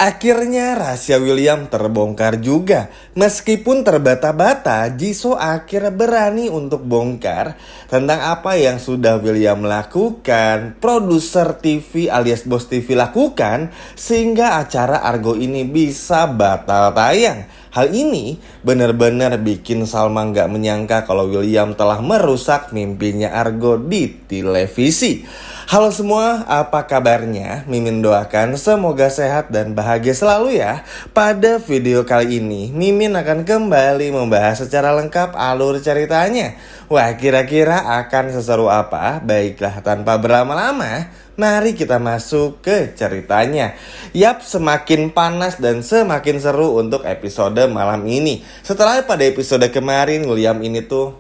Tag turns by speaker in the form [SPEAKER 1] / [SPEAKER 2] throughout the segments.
[SPEAKER 1] Akhirnya rahasia William terbongkar juga. Meskipun terbata-bata, Jisoo akhirnya berani untuk bongkar tentang apa yang sudah William lakukan, produser TV alias bos TV lakukan, sehingga acara Argo ini bisa batal tayang. Hal ini benar-benar bikin Salma nggak menyangka kalau William telah merusak mimpinya Argo di televisi. Halo semua, apa kabarnya? Mimin doakan semoga sehat dan bahagia selalu ya. Pada video kali ini, Mimin akan kembali membahas secara lengkap alur ceritanya. Wah, kira-kira akan seseru apa? Baiklah, tanpa berlama-lama, mari kita masuk ke ceritanya. Yap, semakin panas dan semakin seru untuk episode malam ini. Setelah pada episode kemarin, William ini tuh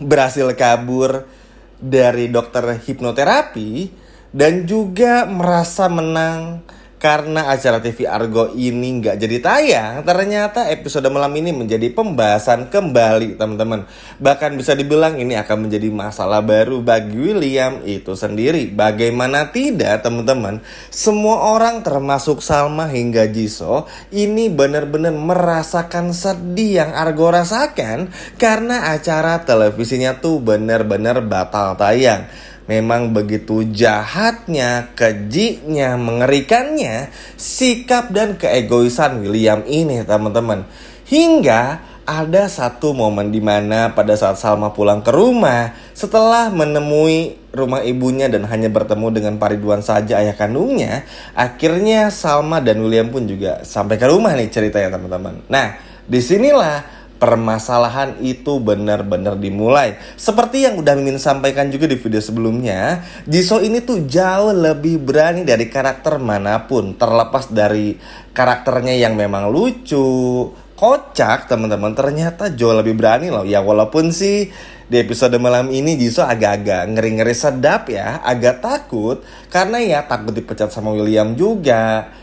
[SPEAKER 1] berhasil kabur dari dokter hipnoterapi dan juga merasa menang karena acara TV Argo ini nggak jadi tayang. Ternyata episode malam ini menjadi pembahasan kembali teman-teman. Bahkan bisa dibilang ini akan menjadi masalah baru bagi William itu sendiri. Bagaimana tidak teman-teman, semua orang termasuk Salma hingga Jisoo ini benar-benar merasakan sedih yang Argo rasakan karena acara televisinya tuh benar-benar batal tayang. Memang begitu jahatnya, kejiknya, mengerikannya sikap dan keegoisan William ini teman-teman. Hingga ada satu momen di mana pada saat Salma pulang ke rumah setelah menemui rumah ibunya dan hanya bertemu dengan Pak Ridwan saja ayah kandungnya, akhirnya Salma dan William pun juga sampai ke rumah nih ceritanya teman-teman. Nah, disinilah permasalahan itu benar-benar dimulai. Seperti yang udah Mimin sampaikan juga di video sebelumnya, Jisoo ini tuh jauh lebih berani dari karakter manapun. Terlepas dari karakternya yang memang lucu, kocak teman-teman, ternyata jauh lebih berani loh. Ya walaupun sih di episode malam ini Jisoo agak-agak ngeri-ngeri sedap ya, agak takut karena ya takut dipecat sama William juga.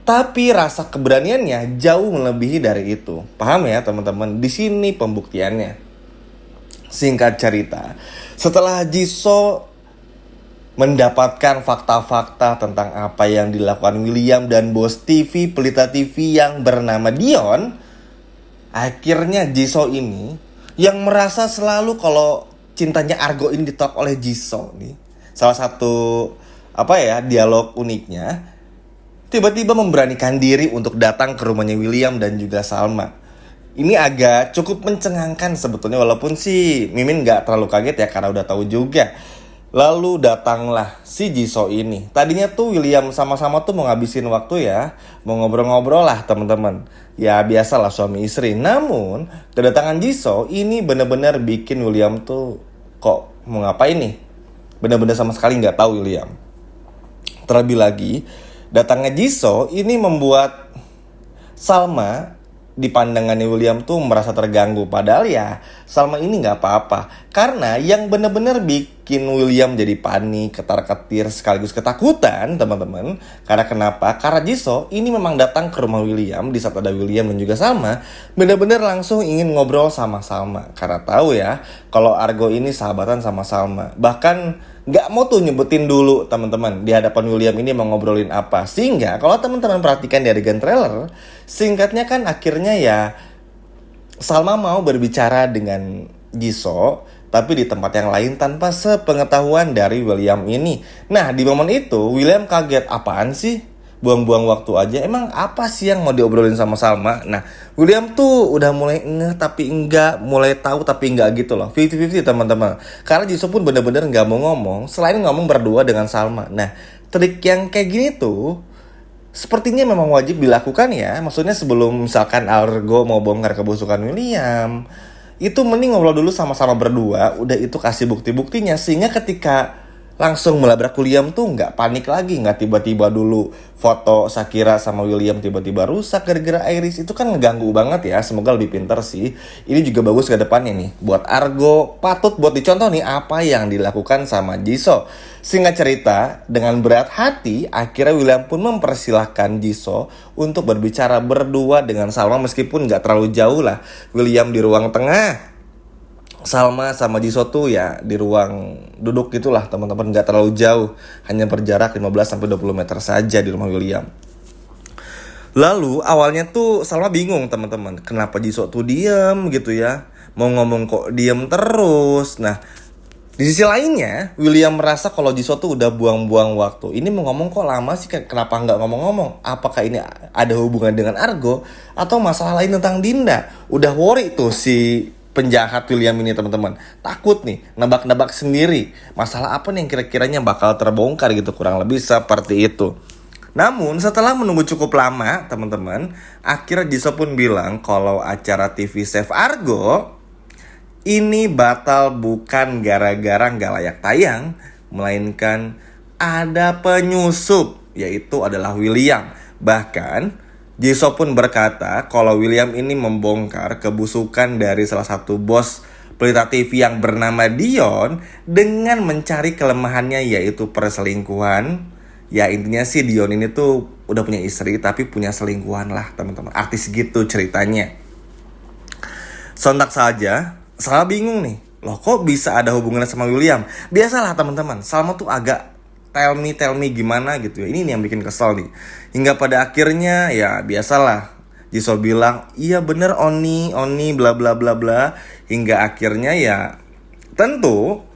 [SPEAKER 1] Tapi rasa keberaniannya jauh melebihi dari itu. Paham ya teman-teman? Di sini pembuktiannya. Singkat cerita, setelah Jisoo mendapatkan fakta-fakta tentang apa yang dilakukan William dan bos TV, pelita TV yang bernama Dion, akhirnya Jisoo ini yang merasa selalu kalau cintanya Argo ini ditolak oleh Jisoo nih. Salah satu dialog uniknya, tiba-tiba memberanikan diri untuk datang ke rumahnya William dan juga Salma. Ini agak cukup mencengangkan sebetulnya, walaupun sih Mimin gak terlalu kaget ya karena udah tahu juga. Lalu datanglah si Jisoo ini. Tadinya tuh William sama-sama tuh mau ngabisin waktu ya, mau ngobrol-ngobrol lah teman-teman. Ya biasalah suami istri. Namun kedatangan Jisoo ini benar-benar bikin William tuh kok mau ngapain nih? Benar-benar sama sekali gak tahu William. Terlebih lagi, datangnya Jisoo ini membuat Salma di pandangannya William tuh merasa terganggu. Padahal ya Salma ini gak apa-apa. Karena yang benar-benar bikin William jadi panik, ketar-ketir sekaligus ketakutan teman-teman. Karena kenapa? Karena Jisoo ini memang datang ke rumah William di saat ada William dan juga Salma. Benar-benar langsung ingin ngobrol sama Salma. Karena tahu ya kalau Argo ini sahabatan sama Salma. Bahkan gak mau tuh nyebutin dulu teman-teman di hadapan William ini mau ngobrolin apa. Sehingga kalau teman-teman perhatikan di adegan trailer, singkatnya kan akhirnya ya Salma mau berbicara dengan Jisoo tapi di tempat yang lain tanpa sepengetahuan dari William ini. Nah di momen itu William kaget, apaan sih? Buang-buang waktu aja. Emang apa sih yang mau diobrolin sama Salma? Nah, William tuh udah mulai ngeh tapi enggak, mulai tahu tapi enggak gitu loh. 50-50 teman-teman. Karena Jisoo pun bener-bener enggak mau ngomong selain ngomong berdua dengan Salma. Nah, trik yang kayak gini tuh sepertinya memang wajib dilakukan ya. Maksudnya sebelum misalkan Argo mau bongkar kebusukan William, itu mending ngobrol dulu sama-sama berdua. Udah itu kasih bukti-buktinya sehingga ketika langsung melabrak William tuh nggak panik lagi, nggak tiba-tiba dulu foto Shakira sama William tiba-tiba rusak gara-gara Iris. Itu kan ngeganggu banget ya. Semoga lebih pintar sih. Ini juga bagus ke depannya nih. Buat Argo patut buat dicontoh nih apa yang dilakukan sama Jisoo. Singkat cerita, dengan berat hati akhirnya William pun mempersilahkan Jisoo untuk berbicara berdua dengan Salma meskipun nggak terlalu jauh lah. William di ruang tengah, Salma sama Jisoo tuh ya di ruang duduk gitulah teman-teman, nggak terlalu jauh, hanya berjarak 15-20 meter saja di rumah William. Lalu awalnya tuh Salma bingung teman-teman, kenapa Jisoo tuh diem gitu ya, mau ngomong kok diem terus. Nah, di sisi lainnya William merasa kalau Jisoo tuh udah buang-buang waktu. Ini mau ngomong kok lama sih, kenapa nggak ngomong-ngomong? Apakah ini ada hubungan dengan Argo atau masalah lain tentang Dinda? Udah worry tuh si penjahat William ini teman-teman, takut nih nebak-nebak sendiri masalah apa nih yang kira-kiranya bakal terbongkar gitu, kurang lebih seperti itu. Namun setelah menunggu cukup lama teman-teman, akhirnya Jisoo pun bilang kalau acara TV Save Argo ini batal bukan gara-gara nggak layak tayang, melainkan ada penyusup, yaitu adalah William. Bahkan Jisoo pun berkata kalau William ini membongkar kebusukan dari salah satu bos pelita TV yang bernama Dion dengan mencari kelemahannya, yaitu perselingkuhan. Ya intinya sih Dion ini tuh udah punya istri tapi punya selingkuhan lah teman-teman. Artis gitu ceritanya. Sontak saja, Salma bingung nih. Loh kok bisa ada hubungannya sama William? Biasalah teman-teman, Salma tuh agak tell me gimana gitu ya. Ini nih yang bikin kesel nih. Hingga pada akhirnya ya biasalah. Jisoo bilang, iya bener Oni bla bla bla bla. Hingga akhirnya ya tentu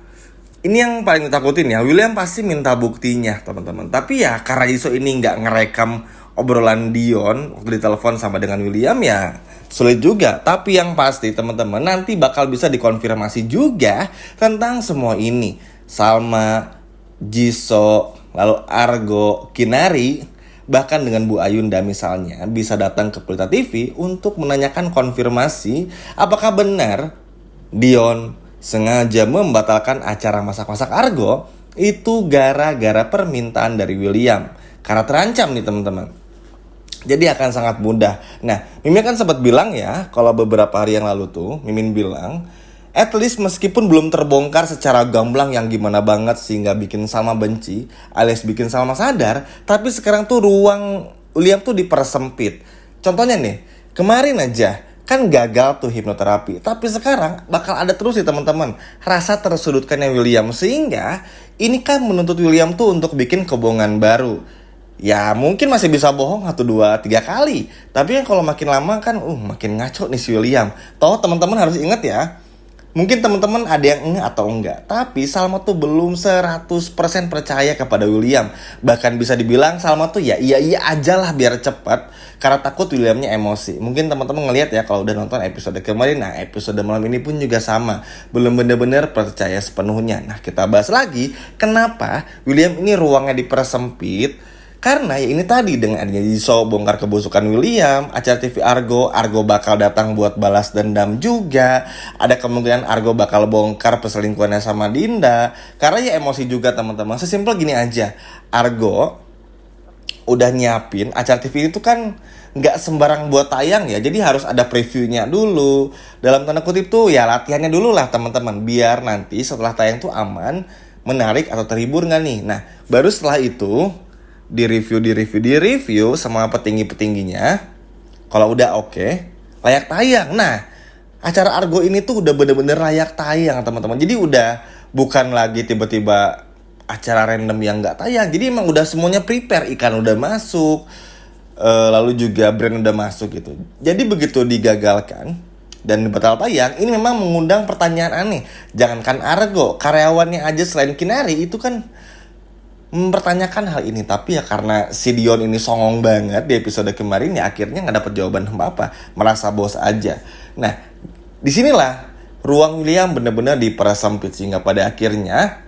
[SPEAKER 1] ini yang paling ditakutin ya, William pasti minta buktinya teman-teman. Tapi ya karena Jisoo ini nggak ngerekam obrolan Dion waktu ditelepon sama dengan William ya sulit juga. Tapi yang pasti teman-teman nanti bakal bisa dikonfirmasi juga tentang semua ini. Salma, Jisoo, lalu Argo, Kinari, bahkan dengan Bu Ayunda misalnya bisa datang ke Pelita TV untuk menanyakan konfirmasi apakah benar Dion sengaja membatalkan acara masak-masak Argo itu gara-gara permintaan dari William. Karena terancam nih teman-teman. Jadi akan sangat mudah. Nah, Mimin kan sempat bilang ya, kalau beberapa hari yang lalu tuh, Mimin bilang, at least meskipun belum terbongkar secara gamblang yang gimana banget sehingga bikin Salma benci, alias bikin Salma sadar, tapi sekarang tuh ruang William tuh dipersempit. Contohnya nih, kemarin aja, kan gagal tuh hipnoterapi. Tapi sekarang bakal ada terus nih teman-teman rasa tersudutkannya William. Sehingga ini kan menuntut William tuh untuk bikin kebohongan baru. Ya mungkin masih bisa bohong 1, 2, 3 kali. Tapi kan kalau makin lama kan makin ngaco nih si William. Toh teman-teman harus ingat ya, mungkin teman-teman ada yang atau enggak, tapi Salma tuh belum 100% percaya kepada William. Bahkan bisa dibilang Salma tuh ya iya aja lah biar cepat, karena takut Williamnya emosi. Mungkin teman-teman ngelihat ya kalau udah nonton episode kemarin. Nah episode malam ini pun juga sama, belum benar-benar percaya sepenuhnya. Nah kita bahas lagi kenapa William ini ruangnya dipersempit. Karena ya ini tadi dengan adanya Jisoo bongkar kebusukan William, acara TV Argo bakal datang buat balas dendam juga. Ada kemungkinan Argo bakal bongkar perselingkuhannya sama Dinda. Karena ya emosi juga teman-teman. Sesimpel gini aja, Argo udah nyiapin acara TV itu kan nggak sembarang buat tayang ya. Jadi harus ada previewnya dulu. Dalam tanda kutip tuh ya latihannya dulu lah teman-teman. Biar nanti setelah tayang tuh aman, menarik atau terhibur nggak nih. Nah baru setelah itu di review sama petingginya. Kalau udah oke, layak tayang. Nah, acara Argo ini tuh udah bener-bener layak tayang teman-teman. Jadi udah bukan lagi tiba-tiba acara random yang nggak tayang. Jadi emang udah semuanya prepare, ikan udah masuk, lalu juga brand udah masuk gitu. Jadi begitu digagalkan dan batal tayang, ini memang mengundang pertanyaan aneh. Jangankan Argo, karyawannya aja selain Kinari itu kan mempertanyakan hal ini. Tapi ya karena si Dion ini songong banget di episode kemarin, ya akhirnya nggak dapet jawaban apa-apa, merasa bos aja. Nah disinilah ruang William benar-benar dipersempit, sehingga pada akhirnya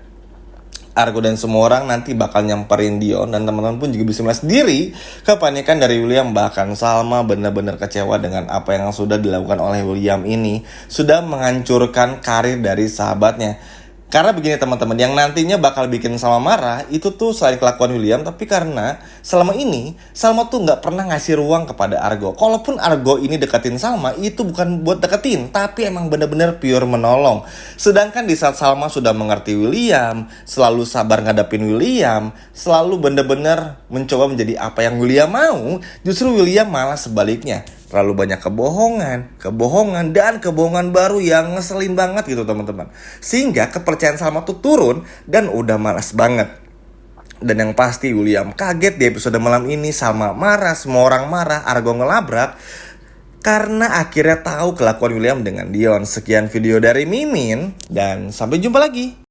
[SPEAKER 1] Argo dan semua orang nanti bakal nyamperin Dion. Dan teman-teman pun juga bisa melihat sendiri kepanikan dari William. Bahkan Salma benar-benar kecewa dengan apa yang sudah dilakukan oleh William ini. Sudah menghancurkan karir dari sahabatnya. Karena begini teman-teman, yang nantinya bakal bikin Salma marah itu tuh selain kelakuan William, tapi karena selama ini Salma tuh nggak pernah ngasih ruang kepada Argo. Kalaupun Argo ini deketin Salma, itu bukan buat deketin, tapi emang bener-bener pure menolong. Sedangkan di saat Salma sudah mengerti William, selalu sabar ngadapin William, selalu bener-bener mencoba menjadi apa yang William mau, justru William malah sebaliknya. Terlalu banyak kebohongan dan kebohongan baru yang ngeselin banget gitu teman-teman. Sehingga kepercayaan Salma tuh turun dan udah malas banget. Dan yang pasti William kaget di episode malam ini, sama marah, semua orang marah, Argo ngelabrak karena akhirnya tahu kelakuan William dengan Dion. Sekian video dari Mimin dan sampai jumpa lagi.